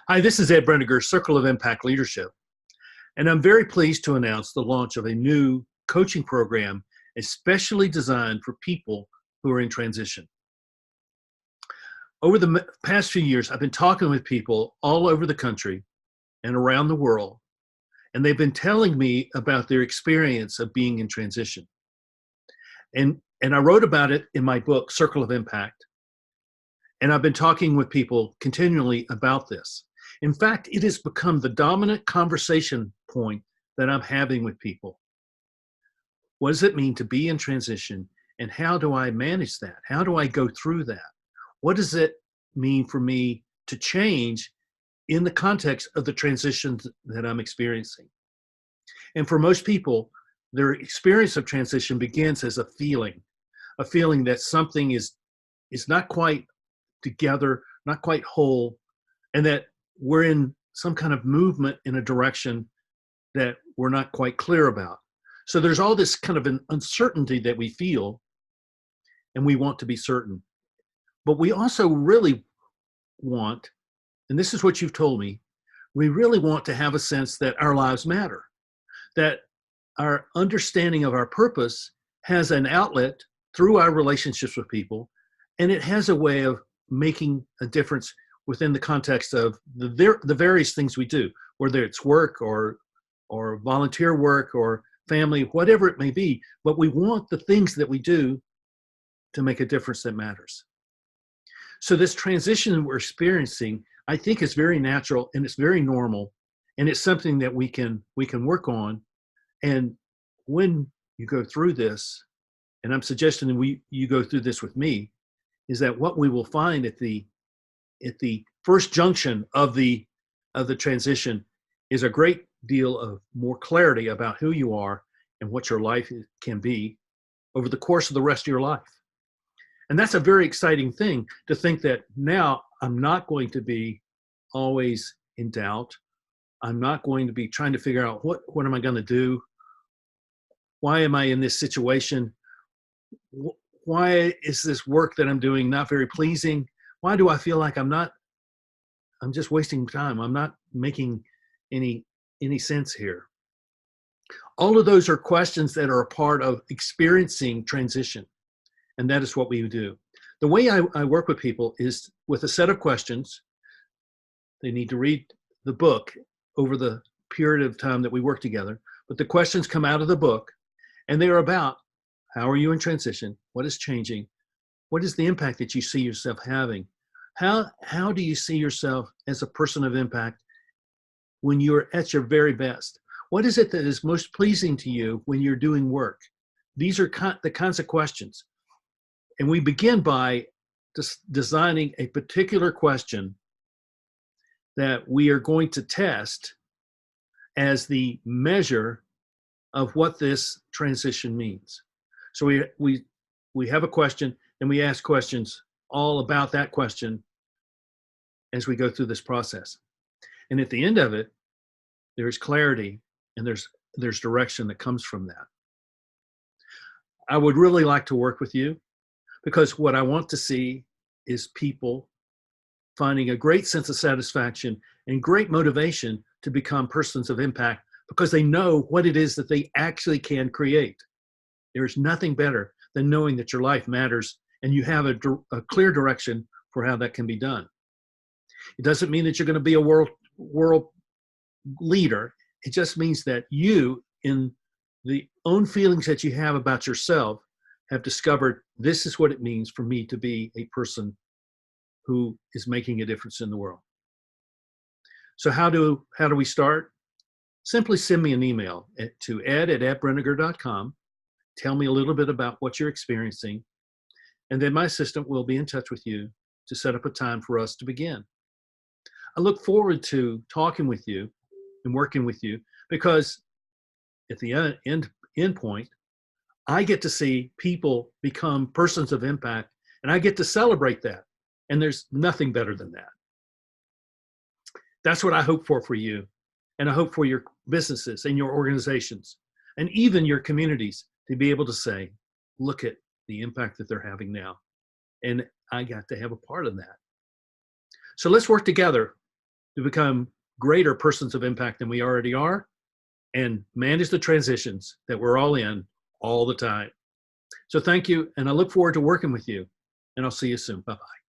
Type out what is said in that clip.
Hi, this is Ed Brendiger, Circle of Impact Leadership, and I'm very pleased to announce the launch of a new coaching program especially designed for people who are in transition. Over the past few years, I've been talking with people all over the country and around the world, and they've been telling me about their experience of being in transition. And I wrote about it in my book, Circle of Impact, and I've been talking with people continually about this. In fact, it has become the dominant conversation point that I'm having with people. What does it mean to be in transition, and how do I manage that? How do I go through that? What does it mean for me to change in the context of the transitions that I'm experiencing? And for most people, their experience of transition begins as a feeling that something is not quite together, not quite whole, and that we're in some kind of movement in a direction that we're not quite clear about. So there's all this kind of an uncertainty that we feel, and we want to be certain. But we also really want, and this is what you've told me, we really want to have a sense that our lives matter, that our understanding of our purpose has an outlet through our relationships with people, and it has a way of making a difference within the context of the various things we do, whether it's work or volunteer work or family, whatever it may be. But we want the things that we do to make a difference that matters. So this transition we're experiencing, I think, is very natural, and it's very normal, and it's something that we can work on. And when you go through this, and I'm suggesting that you go through this with me, is that what we will find at the first junction of the transition is a great deal of more clarity about who you are and what your life can be over the course of the rest of your life. And that's a very exciting thing, to think that now I'm not going to be always in doubt. I'm not going to be trying to figure out what am I going to do? Why am I in this situation? Why is this work that I'm doing not very pleasing? Why do I feel like I'm just wasting time? I'm not making any sense here. All of those are questions that are a part of experiencing transition. And that is what we do. The way I work with people is with a set of questions. They need to read the book over the period of time that we work together. But the questions come out of the book, and they are about: how are you in transition? What is changing? What is the impact that you see yourself having? How do you see yourself as a person of impact when you're at your very best? What is it that is most pleasing to you when you're doing work? These are the kinds of questions. And we begin by designing a particular question that we are going to test as the measure of what this transition means. So we have a question, and we ask questions all about that question as we go through this process. And at the end of it, there's clarity, and there's direction that comes from that. I would really like to work with you, because what I want to see is people finding a great sense of satisfaction and great motivation to become persons of impact, because they know what it is that they actually can create. There's nothing better than knowing that your life matters and you have a clear direction for how that can be done. It doesn't mean that you're going to be a world leader. It just means that you, in the own feelings that you have about yourself, have discovered this is what it means for me to be a person who is making a difference in the world. So how do we start? Simply send me an email to ed@edbrendiger.com. Tell me a little bit about what you're experiencing, and then my assistant will be in touch with you to set up a time for us to begin. I look forward to talking with you and working with you, because at the end point, I get to see people become persons of impact, and I get to celebrate that. And there's nothing better than that. That's what I hope for you. And I hope for your businesses and your organizations and even your communities to be able to say, look at the impact that they're having now. And I got to have a part of that. So let's work together to become greater persons of impact than we already are and manage the transitions that we're all in all the time. So thank you, and I look forward to working with you, and I'll see you soon. Bye-bye.